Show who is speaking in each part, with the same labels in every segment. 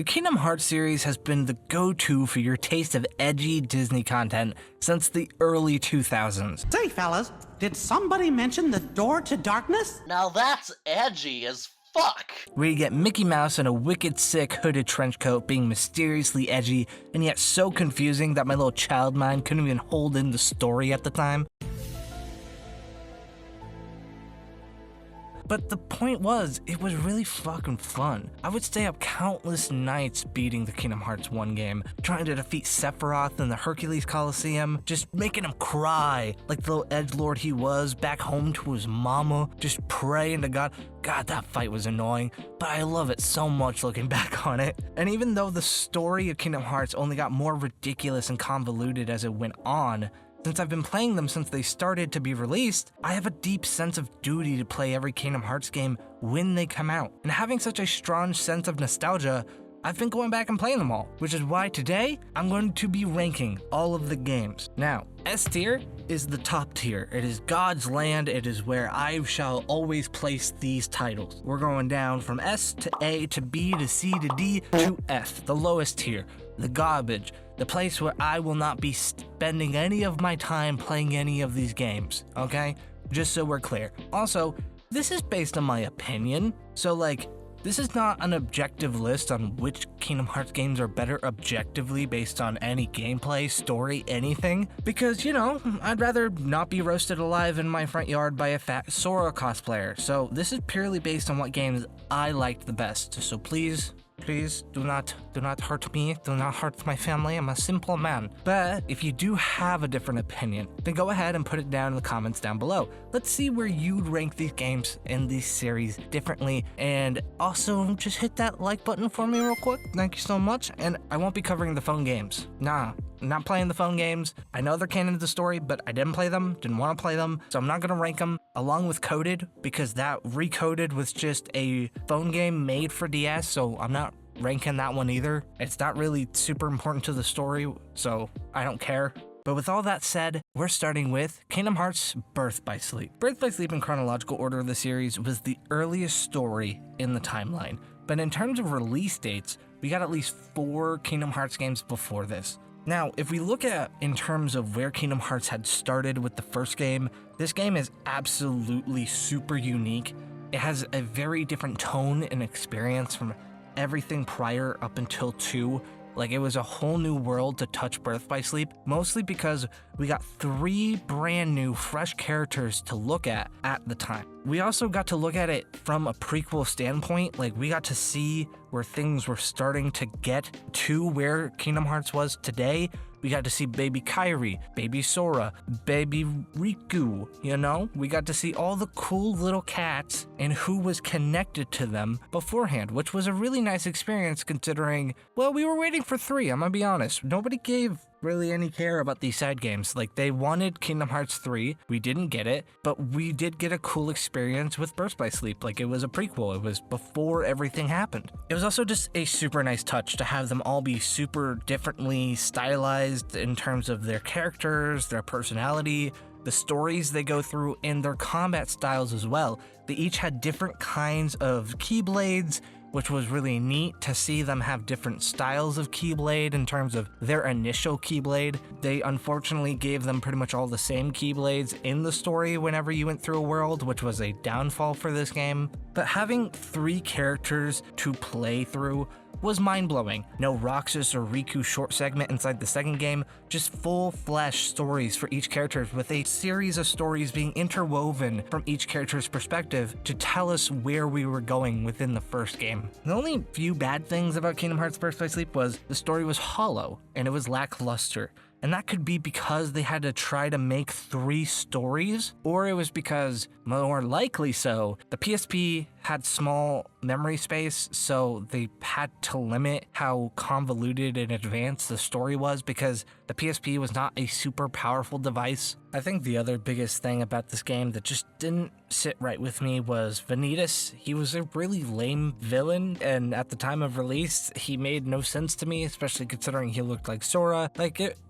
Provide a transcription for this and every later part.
Speaker 1: The Kingdom Hearts series has been the go-to for your taste of edgy Disney content since the early 2000s.
Speaker 2: Say, fellas, did somebody mention the door to darkness?
Speaker 3: Now that's edgy as fuck.
Speaker 1: Where you get Mickey Mouse in a wicked sick hooded trench coat being mysteriously edgy and yet so confusing that my little child mind couldn't even hold in the story at the time. But the point was, it was really fucking fun. I would stay up countless nights beating the Kingdom Hearts 1 game, trying to defeat Sephiroth in the Hercules Coliseum, just making him cry like the little edgelord he was back home to his mama, just praying to God. God, that fight was annoying, but I love it so much looking back on it. And even though the story of Kingdom Hearts only got more ridiculous and convoluted as it went on, since I've been playing them since they started to be released, I have a deep sense of duty to play every Kingdom Hearts game when they come out. And having such a strong sense of nostalgia, I've been going back and playing them all, which is why today I'm going to be ranking all of the games. Now, S tier is the top tier. It is God's land. It is where I shall always place these titles. We're going down from S to A to B to C to D to F, the lowest tier, the garbage, the place where I will not be spending any of my time playing any of these games, okay? Just so we're clear. Also, this is based on my opinion, so this is not an objective list on which Kingdom Hearts games are better objectively based on any gameplay, story, anything. Because, you know, I'd rather not be roasted alive in my front yard by a fat Sora cosplayer. So this is purely based on what games I liked the best. So please do not hurt me. Do not hurt my family. I'm a simple man. But if you do have a different opinion, then go ahead and put it down in the comments down below. Let's see where you'd rank these games in this series differently. And also just hit that like button for me real quick. Thank you so much. And I won't be covering the phone games. Nah. I'm not playing the phone games. I know they're canon to the story, but I didn't play them, didn't want to play them, so I'm not going to rank them along with Coded, because that Recoded was just a phone game made for DS, so I'm not ranking that one either. It's not really super important to the story, so I don't care. But with all that said, we're starting with Kingdom Hearts Birth by Sleep. Birth by Sleep in chronological order of the series was the earliest story in the timeline, but in terms of release dates, we got at least 4 Kingdom Hearts games before this. Now, if we look at in terms of where Kingdom Hearts had started with the first game, this game is absolutely super unique. It has a very different tone and experience from everything prior up until 2. Like, it was a whole new world to touch Birth by Sleep, mostly because we got 3 brand new, fresh characters to look at the time. We also got to look at it from a prequel standpoint. Like, we got to see where things were starting to get to where Kingdom Hearts was today. We got to see baby Kairi, baby Sora, baby Riku, you know? We got to see all the cool little cats and who was connected to them beforehand, which was a really nice experience considering, well, we were waiting for 3, I'm gonna be honest. Nobody gave really any care about these side games. Like, they wanted Kingdom Hearts 3, we didn't get it, but we did get a cool experience with Birth by Sleep. Like, it was a prequel, it was before everything happened. It was also just a super nice touch to have them all be super differently stylized in terms of their characters, their personality, the stories they go through, and their combat styles as well. They each had different kinds of keyblades, which was really neat to see them have different styles of Keyblade in terms of their initial Keyblade. They unfortunately gave them pretty much all the same Keyblades in the story whenever you went through a world, which was a downfall for this game. But having 3 characters to play through was mind-blowing. No Roxas or Riku short segment inside the second game, just full-flesh stories for each character with a series of stories being interwoven from each character's perspective to tell us where we were going within the first game. The only few bad things about Kingdom Hearts Birth by Sleep was the story was hollow and it was lackluster. And that could be because they had to try to make 3 stories, or it was because, more likely so, the PSP had small memory space, so they had to limit how convoluted and advanced the story was because the PSP was not a super powerful device. I think the other biggest thing about this game that just didn't sit right with me was Vanitas. He was a really lame villain, and at the time of release, he made no sense to me, especially considering he looked like Sora.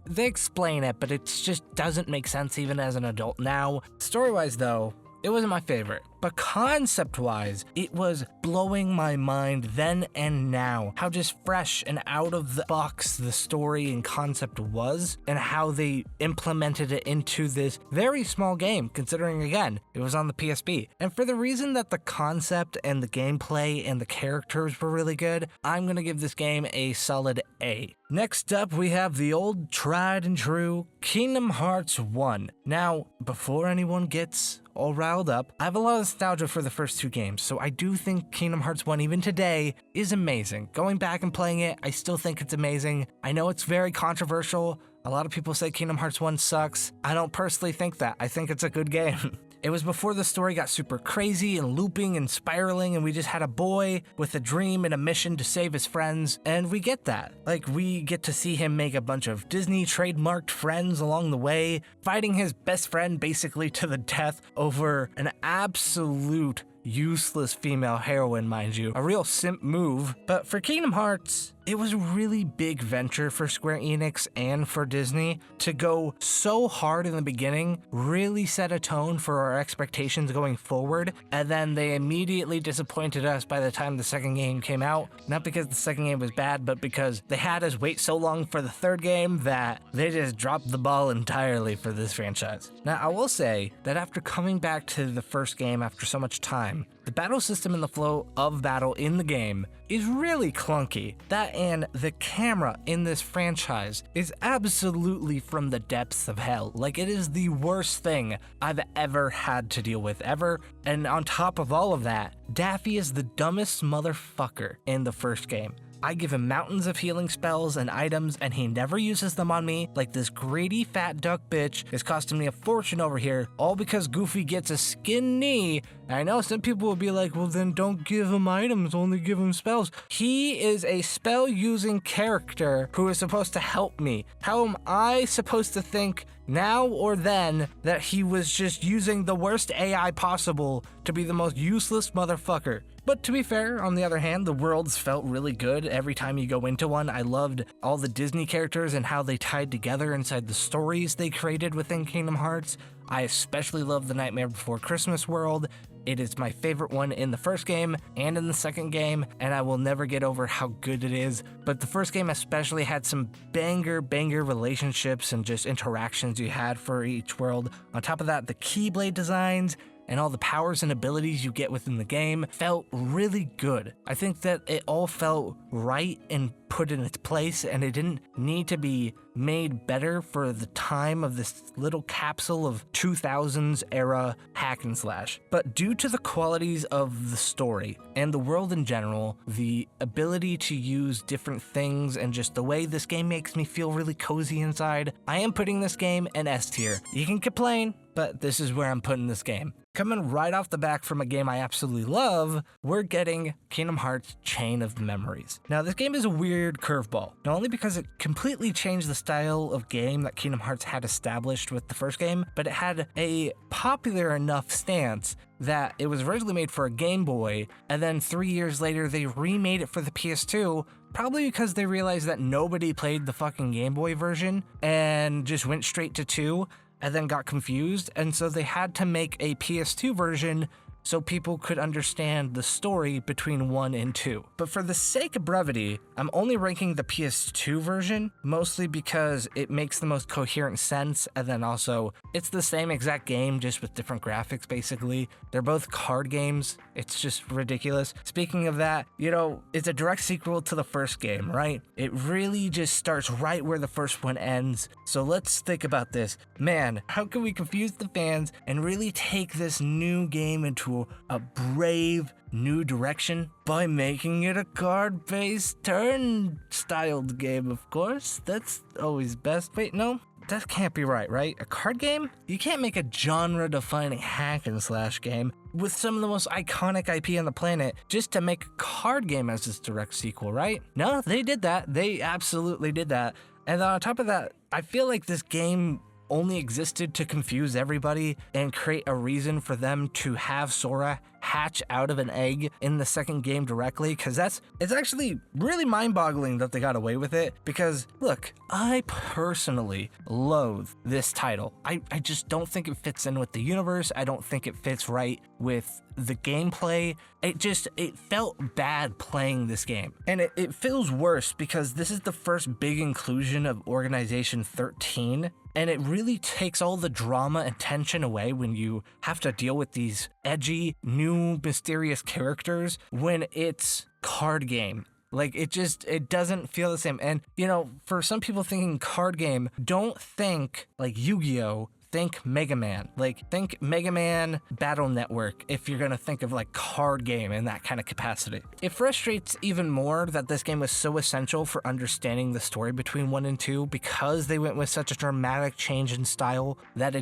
Speaker 1: They explain it, but it just doesn't make sense even as an adult now. Story-wise, though, it wasn't my favorite. but concept-wise, it was blowing my mind then and now. How just fresh and out of the box the story and concept was, and how they implemented it into this very small game, considering again, it was on the PSP. And for the reason that the concept and the gameplay and the characters were really good, I'm gonna give this game a solid A. Next up, we have the old tried and true Kingdom Hearts 1. Now, before anyone gets all riled up, I have a lot of nostalgia for the first two games, so I do think Kingdom Hearts 1, even today, is amazing. Going back and playing it, I still think it's amazing. I know it's very controversial. A lot of people say Kingdom Hearts 1 sucks. I don't personally think that. I think it's a good game. It was before the story got super crazy and looping and spiraling, and we just had a boy with a dream and a mission to save his friends, and we get that. Like, we get to see him make a bunch of Disney trademarked friends along the way, fighting his best friend basically to the death over an absolute useless female heroine, mind you. A real simp move. But for Kingdom Hearts, it was a really big venture for Square Enix and for Disney to go so hard in the beginning, really set a tone for our expectations going forward, and then they immediately disappointed us by the time the second game came out. Not because the second game was bad, but because they had us wait so long for the third game that they just dropped the ball entirely for this franchise. Now, I will say that after coming back to the first game after so much time, the battle system and the flow of battle in the game is really clunky. That and the camera in this franchise is absolutely from the depths of hell. Like, it is the worst thing I've ever had to deal with ever. And on top of all of that, Daffy is the dumbest motherfucker in the first game. I give him mountains of healing spells and items, and he never uses them on me. Like, this greedy fat duck bitch is costing me a fortune over here, all because Goofy gets a skin knee. And I know some people will be like, well, then don't give him items, only give him spells. He is a spell-using character who is supposed to help me. How am I supposed to think now or then that he was just using the worst AI possible to be the most useless motherfucker? But to be fair, on the other hand, the worlds felt really good every time you go into one. I loved all the Disney characters and how they tied together inside the stories they created within Kingdom Hearts. I especially love the Nightmare Before Christmas world. It is my favorite one in the first game and in the second game, and I will never get over how good it is. But the first game especially had some banger relationships and just interactions you had for each world. On top of that, the Keyblade designs and all the powers and abilities you get within the game felt really good. I think that it all felt right and put in its place, and it didn't need to be made better for the time of this little capsule of 2000s era hack and slash. But due to the qualities of the story and the world in general, the ability to use different things and just the way this game makes me feel really cozy inside, I am putting this game an S tier. You can complain, but this is where I'm putting this game. Coming right off the back from a game I absolutely love, we're getting Kingdom Hearts Chain of Memories. Now, this game is a weird curveball, not only because it completely changed the style of game that Kingdom Hearts had established with the first game, but it had a popular enough stance that it was originally made for a Game Boy, and then 3 years later they remade it for the PS2, probably because they realized that nobody played the fucking Game Boy version and just went straight to 2. And then got confused, and so they had to make a PS2 version so people could understand the story between 1 and 2. But for the sake of brevity, I'm only ranking the PS2 version, mostly because it makes the most coherent sense, and then also, it's the same exact game, just with different graphics, basically. They're both card games. It's just ridiculous. Speaking of that, it's a direct sequel to the first game, right? It really just starts right where the first one ends. So let's think about this. Man, how can we confuse the fans and really take this new game into a brave new direction? By making it a card-based turn-styled game, of course. That's always best. Wait, no? That can't be right? A card game? You can't make a genre-defining hack-and-slash game with some of the most iconic IP on the planet just to make a card game as its direct sequel, right? No, they did that. They absolutely did that. And on top of that, I feel like this game only existed to confuse everybody and create a reason for them to have Sora hatch out of an egg in the second game directly, because it's actually really mind-boggling that they got away with it. Because look, I personally loathe this title. I just don't think it fits in with the universe. I don't think it fits right with the gameplay. It felt bad playing this game. And it feels worse because this is the first big inclusion of Organization 13, and it really takes all the drama and tension away when you have to deal with these edgy, new, mysterious characters when it's card game. Like, it doesn't feel the same. And, you know, for some people thinking card game, don't think like Yu-Gi-Oh! Think Mega Man. Like, think Mega Man Battle Network if you're gonna think of like card game in that kind of capacity. It frustrates even more that this game was so essential for understanding the story between 1 and 2 because they went with such a dramatic change in style that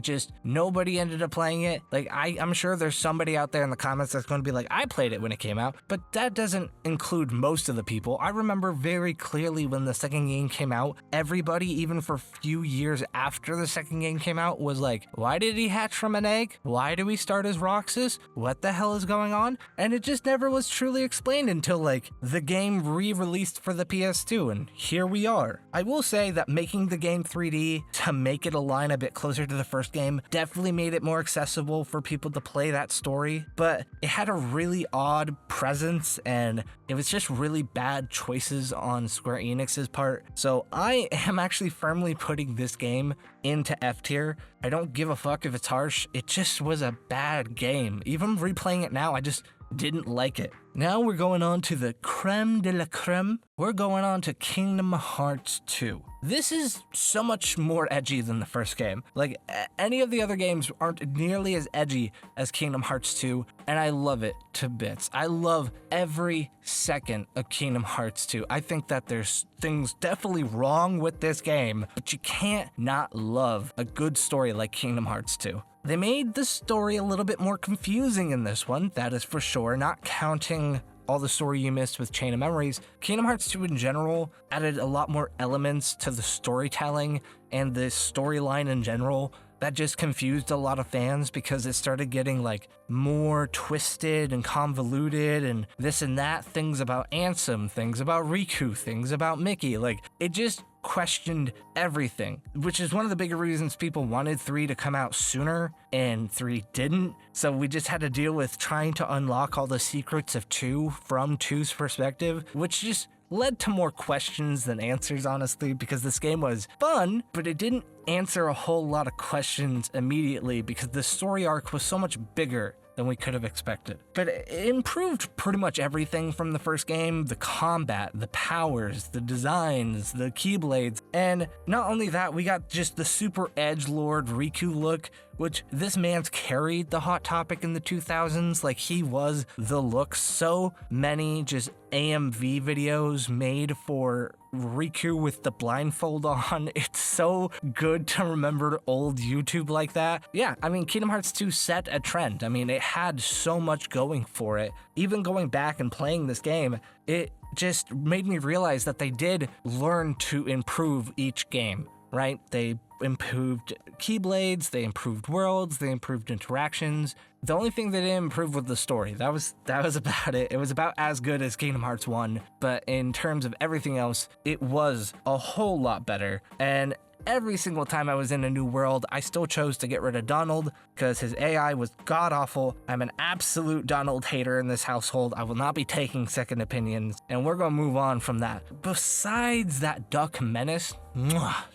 Speaker 1: nobody ended up playing it. Like, I'm sure there's somebody out there in the comments that's gonna be like, I played it when it came out, but that doesn't include most of the people. I remember very clearly when the second game came out, everybody, even for a few years after the second game came out, was like, why did he hatch from an egg? Why do we start as Roxas? What the hell is going on? And it just never was truly explained until like the game re-released for the PS2, and here we are. I will say that making the game 3D to make it align a bit closer to the first game definitely made it more accessible for people to play that story, but it had a really odd presence and it was just really bad choices on Square Enix's part. So I am actually firmly putting this game into F tier. I don't give a fuck if it's harsh. It just was a bad game. Even replaying it now, I just didn't like it. Now we're going on to the creme de la creme. We're going on to Kingdom Hearts 2. This is so much more edgy than the first game. Like, any of the other games aren't nearly as edgy as Kingdom Hearts 2, and I love it to bits. I love every second of Kingdom Hearts 2. I think that there's things definitely wrong with this game, but you can't not love a good story like Kingdom Hearts 2. They made the story a little bit more confusing in this one, that is for sure, not counting all the story you missed with Chain of Memories. Kingdom Hearts 2 in general added a lot more elements to the storytelling and the storyline in general that just confused a lot of fans because it started getting like more twisted and convoluted and this and that, things about Ansem, things about Riku, things about Mickey. Like, it just questioned everything, which is one of the bigger reasons people wanted 3 to come out sooner and 3 didn't. So we just had to deal with trying to unlock all the secrets of 2 from 2's perspective, which just led to more questions than answers, honestly, because this game was fun, but it didn't answer a whole lot of questions immediately because the story arc was so much bigger than we could have expected. But it improved pretty much everything from the first game: the combat, the powers, the designs, the keyblades, and not only that, we got just the super edgelord Riku look, which this man's carried the Hot Topic in the 2000s. Like, he was the look. So many just AMV videos made for Riku with the blindfold on. It's so good to remember old YouTube like that. Yeah, I mean, Kingdom Hearts 2 set a trend. I mean, it had so much going for it. Even going back and playing this game, it just made me realize that they did learn to improve each game, right? They improved keyblades, they improved worlds, they improved interactions. The only thing they didn't improve was the story. That was about it. It was about as good as Kingdom Hearts 1, but in terms of everything else, it was a whole lot better. And every single time I was in a new world, I still chose to get rid of Donald because his AI was god-awful. I'm an absolute Donald hater in this household. I will not be taking second opinions, and we're gonna move on from that. Besides that Duck Menace,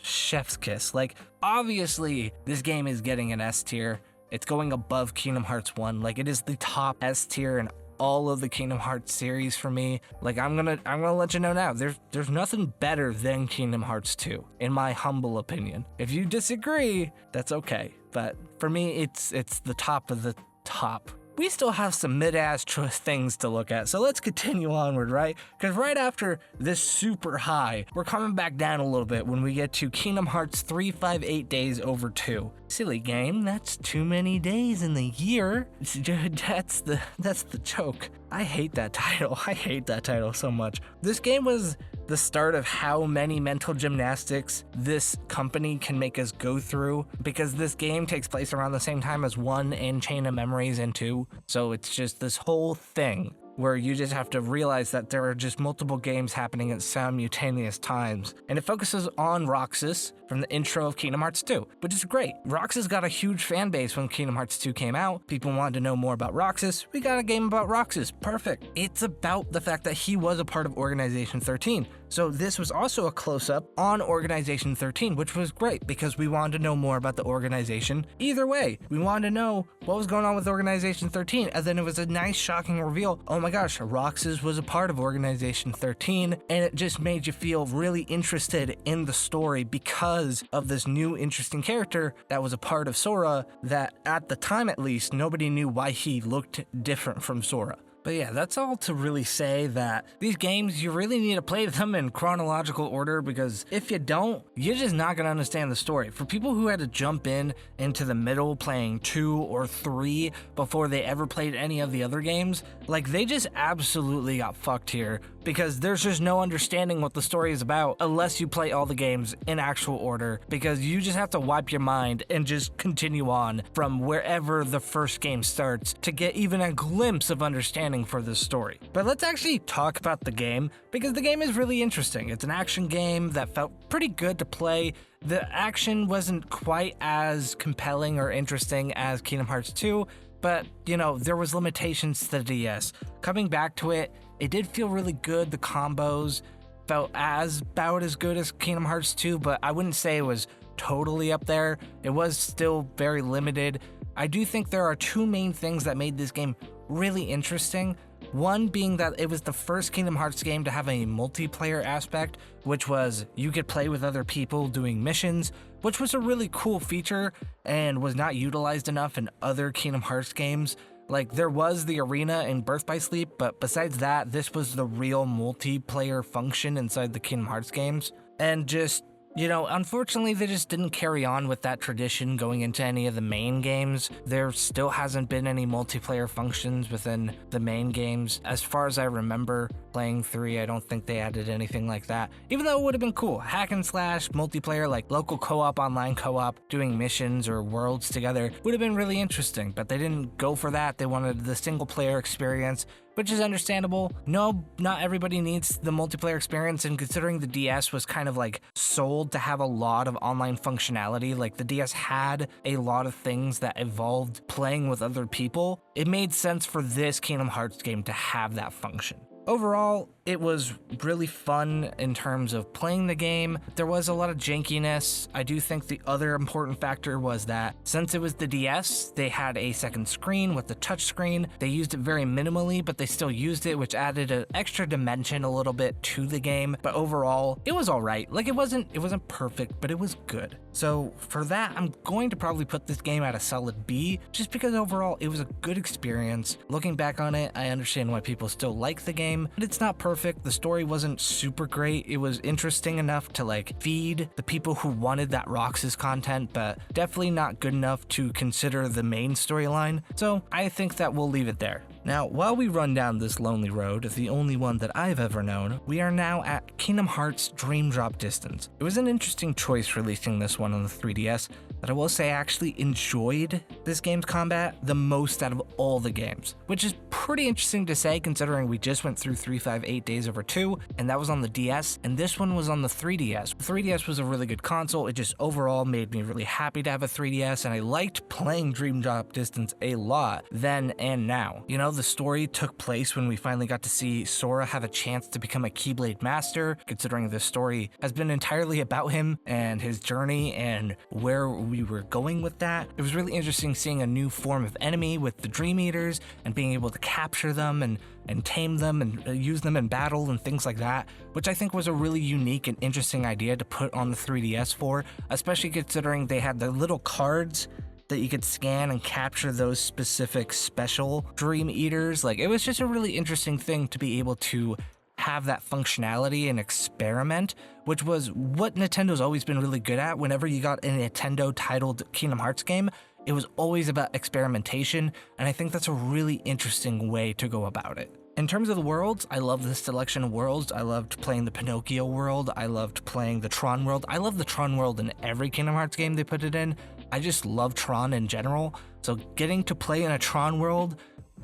Speaker 1: chef's kiss. Like, obviously, this game is getting an S tier. It's going above Kingdom Hearts 1. Like, it is the top S tier in all of the Kingdom Hearts series for me. Like, I'm gonna let you know now, there's nothing better than Kingdom Hearts 2, in my humble opinion. If you disagree, that's okay. But for me, it's the top of the top. We still have some mid-ass things to look at, so let's continue onward, right? Because right after this super high, we're coming back down a little bit when we get to Kingdom Hearts 358 Days Over 2. Silly game, that's too many days in the year. That's the joke. I hate that title. I hate that title so much. This game was the start of how many mental gymnastics this company can make us go through, because this game takes place around the same time as 1 and Chain of Memories and 2. So it's just this whole thing where you just have to realize that there are just multiple games happening at simultaneous times. And it focuses on Roxas from the intro of Kingdom Hearts 2, which is great. Roxas got a huge fan base when Kingdom Hearts 2 came out. People wanted to know more about Roxas. We got a game about Roxas. Perfect. It's about the fact that he was a part of Organization 13. So this was also a close-up on Organization 13, which was great because we wanted to know more about the organization. Either way, we wanted to know what was going on with Organization 13, and then it was a nice, shocking reveal. Oh my gosh, Roxas was a part of Organization 13, and it just made you feel really interested in the story because of this new, interesting character that was a part of Sora that, at the time at least, nobody knew why he looked different from Sora. But yeah, that's all to really say that these games, you really need to play them in chronological order, because if you don't, you're just not going to understand the story. For people who had to jump into the middle playing 2 or 3 before they ever played any of the other games, like, they just absolutely got fucked here, because there's just no understanding what the story is about unless you play all the games in actual order, because you just have to wipe your mind and just continue on from wherever the first game starts to get even a glimpse of understanding for this story. But let's actually talk about the game, because the game is really interesting. It's an action game that felt pretty good to play. The action wasn't quite as compelling or interesting as Kingdom Hearts 2, but, you know, there was limitations to the DS. Coming back to it, it did feel really good. The combos felt about as good as Kingdom Hearts 2, but I wouldn't say it was totally up there. It was still very limited. I do think there are 2 main things that made this game really interesting. One being that it was the first Kingdom Hearts game to have a multiplayer aspect, which was you could play with other people doing missions, which was a really cool feature and was not utilized enough in other Kingdom Hearts games. Like, there was the arena in Birth by Sleep, but besides that, this was the real multiplayer function inside the Kingdom Hearts games. And just, you know, unfortunately, they just didn't carry on with that tradition going into any of the main games. There still hasn't been any multiplayer functions within the main games. As far as I remember playing 3, I don't think they added anything like that, even though it would have been cool. Hack and slash multiplayer, like local co-op, online co-op, doing missions or worlds together would have been really interesting, but they didn't go for that. They wanted the single player experience, which is understandable. No, not everybody needs the multiplayer experience, and considering the DS was kind of like sold to have a lot of online functionality, like the DS had a lot of things that evolved playing with other people, it made sense for this Kingdom Hearts game to have that function. Overall, it was really fun in terms of playing the game. There was a lot of jankiness. I do think the other important factor was that since it was the DS, they had a second screen with the touch screen. They used it very minimally, but they still used it, which added an extra dimension a little bit to the game. But overall, it was all right. Like, it wasn't perfect, but it was good. So for that, I'm going to probably put this game at a solid B, just because overall it was a good experience. Looking back on it, I understand why people still like the game, but it's not perfect. The story wasn't super great. It was interesting enough to like feed the people who wanted that Roxas content, but definitely not good enough to consider the main storyline. So I think that we'll leave it there. Now, while we run down this lonely road, the only one that I've ever known, we are now at Kingdom Hearts Dream Drop Distance. It was an interesting choice releasing this one on the 3DS, but I will say I actually enjoyed this game's combat the most out of all the games, which is pretty interesting to say considering we just went through 358 Days Over 2, and that was on the DS, and this one was on the 3DS. The 3DS was a really good console. It just overall made me really happy to have a 3DS, and I liked playing Dream Drop Distance a lot then and now. You know, the story took place when we finally got to see Sora have a chance to become a Keyblade Master, considering this story has been entirely about him and his journey and where we were going with that. It was really interesting seeing a new form of enemy with the Dream Eaters and being able to capture them and tame them and use them in battle and things like that, which I think was a really unique and interesting idea to put on the 3DS for, especially considering they had the little cards that you could scan and capture those specific special Dream Eaters. Like, it was just a really interesting thing to be able to have that functionality and experiment, which was what Nintendo's always been really good at. Whenever you got a Nintendo titled Kingdom Hearts game, it was always about experimentation, and I think that's a really interesting way to go about it. In terms of the worlds, I love the selection of worlds. I loved playing the Pinocchio world. I loved playing the Tron world. I love the Tron world in every Kingdom Hearts game they put it in. I just love Tron in general. So getting to play in a Tron world,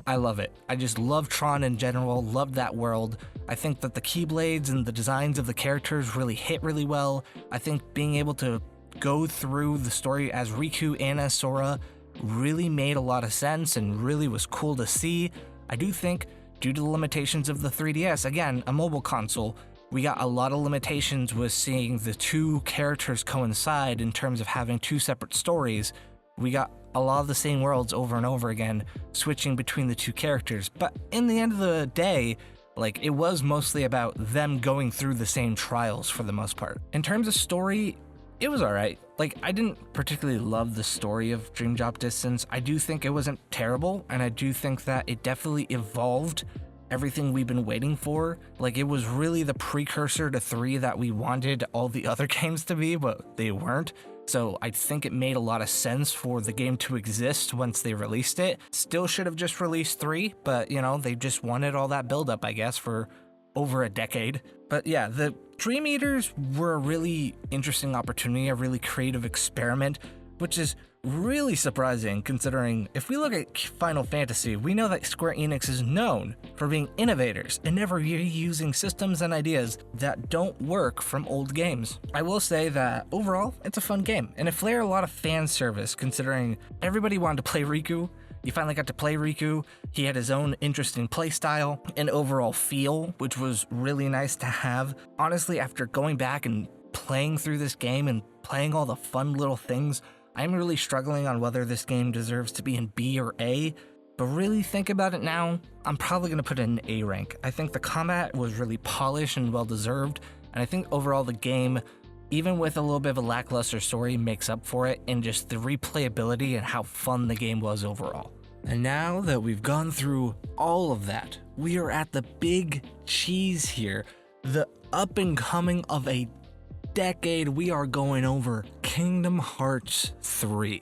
Speaker 1: I love it. I just love Tron in general, loved that world. I think that the Keyblades and the designs of the characters really hit really well. I think being able to go through the story as Riku and as Sora really made a lot of sense and really was cool to see. I do think, due to the limitations of the 3DS, again, a mobile console, we got a lot of limitations with seeing the two characters coincide in terms of having two separate stories. We got a lot of the same worlds over and over again, switching between the two characters. But in the end of the day, like, it was mostly about them going through the same trials for the most part. In terms of story, it was alright. Like, I didn't particularly love the story of Dream Drop Distance. I do think it wasn't terrible, and I do think that it definitely evolved everything we've been waiting for. Like, it was really the precursor to 3 that we wanted all the other games to be, but they weren't. So I think it made a lot of sense for the game to exist once they released it. Still should have just released 3, but, you know, they just wanted all that buildup, I guess, for over a decade. But yeah, the Dream Eaters were a really interesting opportunity, a really creative experiment, which is really surprising considering if we look at Final Fantasy, we know that Square Enix is known for being innovators and never reusing systems and ideas that don't work from old games. I will say that overall, it's a fun game, and it flared a lot of fan service considering everybody wanted to play Riku. You finally got to play Riku. He had his own interesting playstyle and overall feel, which was really nice to have. Honestly, after going back and playing through this game and playing all the fun little things, I'm really struggling on whether this game deserves to be in B or A, but really think about it now, I'm probably going to put it in A rank. I think the combat was really polished and well-deserved, and I think overall the game, even with a little bit of a lackluster story, makes up for it in just the replayability and how fun the game was overall. And now that we've gone through all of that, we are at the big cheese here, the up and coming of a decade. We are going over Kingdom Hearts 3.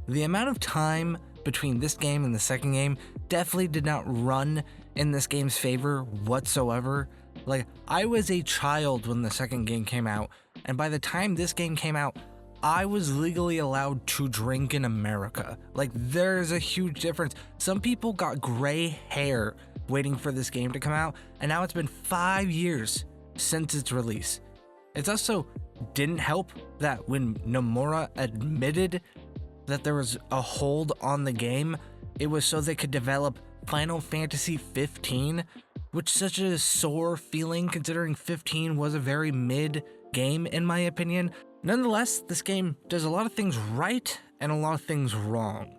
Speaker 1: The amount of time between this game and the second game definitely did not run in this game's favor whatsoever. Like, I was a child when the second game came out, and by the time this game came out, I was legally allowed to drink in America. Like, there's a huge difference. Some people got gray hair waiting for this game to come out, and now it's been 5 years since its release. It also didn't help that when Nomura admitted that there was a hold on the game, it was so they could develop Final Fantasy 15, which is such a sore feeling considering 15 was a very mid game in my opinion. Nonetheless, this game does a lot of things right and a lot of things wrong.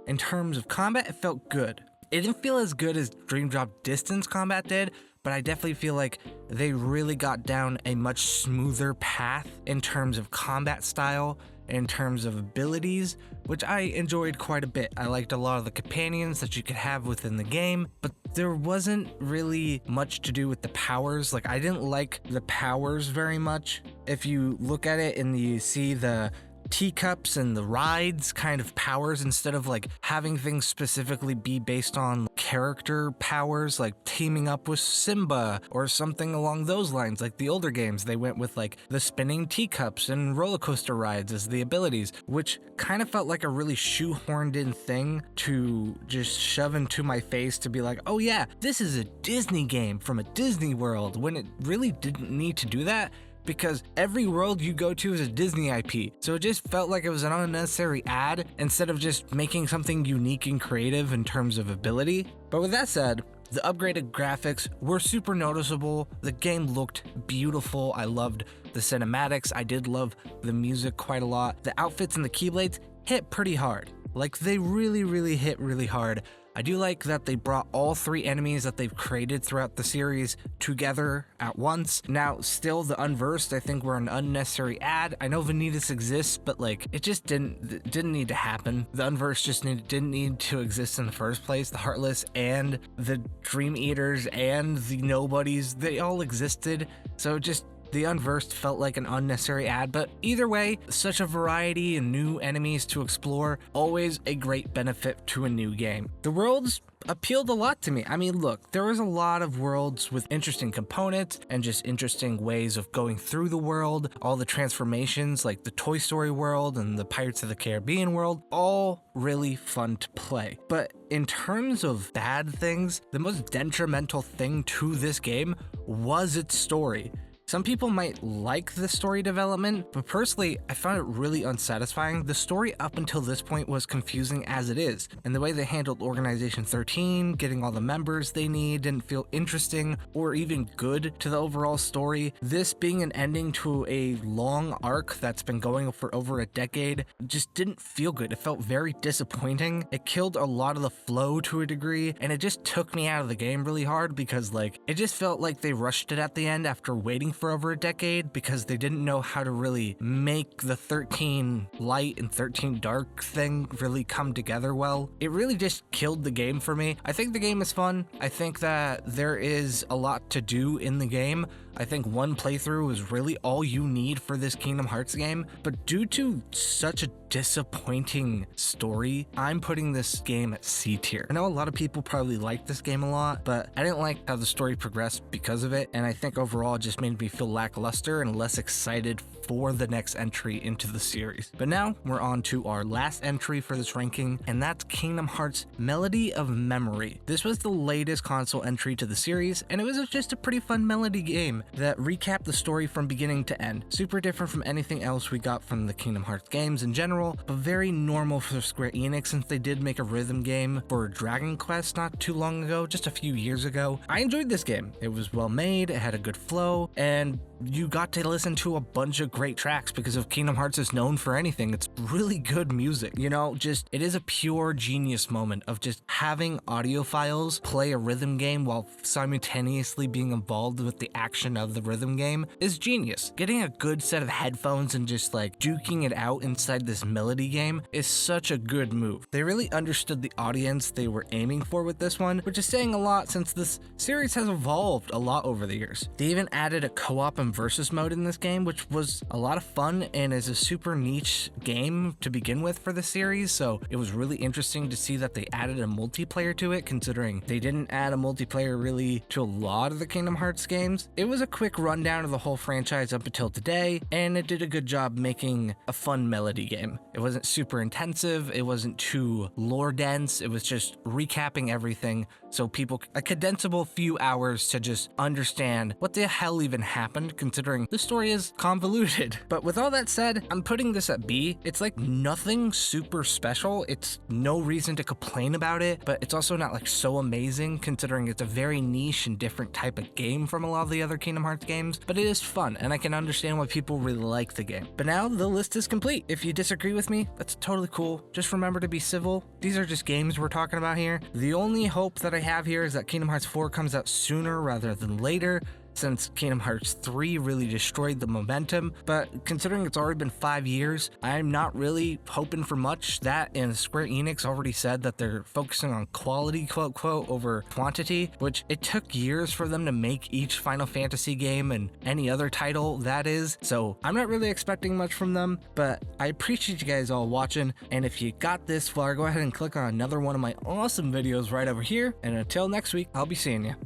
Speaker 1: In terms of combat, it felt good. It didn't feel as good as Dream Drop Distance combat did, but I definitely feel like they really got down a much smoother path in terms of combat style, in terms of abilities, which I enjoyed quite a bit. I liked a lot of the companions that you could have within the game, but there wasn't really much to do with the powers. Like, I didn't like the powers very much. If you look at it and you see the teacups and the rides kind of powers, instead of like having things specifically be based on character powers, like teaming up with Simba or something along those lines. Like the older games, they went with like the spinning teacups and roller coaster rides as the abilities, which kind of felt like a really shoehorned in thing to just shove into my face to be like, oh yeah, this is a Disney game from a Disney world, when it really didn't need to do that, because every world you go to is a Disney IP. So it just felt like it was an unnecessary ad instead of just making something unique and creative in terms of ability. But with that said, the upgraded graphics were super noticeable. The game looked beautiful. I loved the cinematics. I did love the music quite a lot. The outfits and the Keyblades hit pretty hard. Like, they really hit really hard. I do like that they brought all 3 enemies that they've created throughout the series together at once. Now, still, the Unversed, I think, were an unnecessary ad. I know Vanitas exists, but like, it just didn't need to happen. The Unversed just didn't need to exist in the first place. The Heartless and the Dream Eaters and the Nobodies, they all existed. So it just The Unversed felt like an unnecessary ad, but either way, such a variety and new enemies to explore, always a great benefit to a new game. The worlds appealed a lot to me. I mean, look, there was a lot of worlds with interesting components and just interesting ways of going through the world. All the transformations, like the Toy Story world and the Pirates of the Caribbean world, all really fun to play. But in terms of bad things, the most detrimental thing to this game was its story. Some people might like the story development, but personally, I found it really unsatisfying. The story up until this point was confusing as it is, and the way they handled Organization 13, getting all the members they need, didn't feel interesting or even good to the overall story. This being an ending to a long arc that's been going for over a decade just didn't feel good. It felt very disappointing. It killed a lot of the flow to a degree, and it just took me out of the game really hard because it just felt like they rushed it at the end after waiting for over a decade because they didn't know how to really make the 13 light and 13 dark thing really come together well. It really just killed the game for me. I think the game is fun. I think that there is a lot to do in the game. I think one playthrough is really all you need for this Kingdom Hearts game, but due to such a disappointing story, I'm putting this game at C tier. I know a lot of people probably like this game a lot, but I didn't like how the story progressed because of it, and I think overall it just made me feel lackluster and less excited for the next entry into the series. But now we're on to our last entry for this ranking, and that's Kingdom Hearts Melody of Memory. This was the latest console entry to the series, and it was just a pretty fun melody game that recapped the story from beginning to end. Super different from anything else we got from the Kingdom Hearts games in general, but very normal for Square Enix since they did make a rhythm game for Dragon Quest not too long ago, just a few years ago. I enjoyed this game. It was well made, it had a good flow, and you got to listen to a bunch of great tracks because if Kingdom Hearts is known for anything, it's really good music. You know, just it is a pure genius moment of just having audiophiles play a rhythm game while simultaneously being involved with the action of the rhythm game is genius. Getting a good set of headphones and just duking it out inside this melody game is such a good move. They really understood the audience they were aiming for with this one, which is saying a lot since this series has evolved a lot over the years. They even added a co-op and versus mode in this game, which was a lot of fun and is a super niche game to begin with for the series, so it was really interesting to see that they added a multiplayer to it, considering they didn't add a multiplayer really to a lot of the Kingdom Hearts games. It was a quick rundown of the whole franchise up until today, and it did a good job making a fun melody game. It wasn't super intensive, it wasn't too lore dense, it was just recapping everything so people, a condensable few hours to just understand what the hell even happened, considering the story is convoluted. But with all that said, I'm putting this at B. It's nothing super special. It's no reason to complain about it, but it's also not so amazing considering it's a very niche and different type of game from a lot of the other Kingdom Hearts games, but it is fun and I can understand why people really like the game. But now the list is complete. If you disagree with me, that's totally cool. Just remember to be civil. These are just games we're talking about here. The only hope that I have here is that Kingdom Hearts 4 comes out sooner rather than later, since Kingdom Hearts 3 really destroyed the momentum, but considering it's already been 5 years, I'm not really hoping for much. That and Square Enix already said that they're focusing on quality, quote, quote, over quantity, which it took years for them to make each Final Fantasy game and any other title that is, so I'm not really expecting much from them, but I appreciate you guys all watching, and if you got this far, go ahead and click on another one of my awesome videos right over here, and until next week, I'll be seeing you.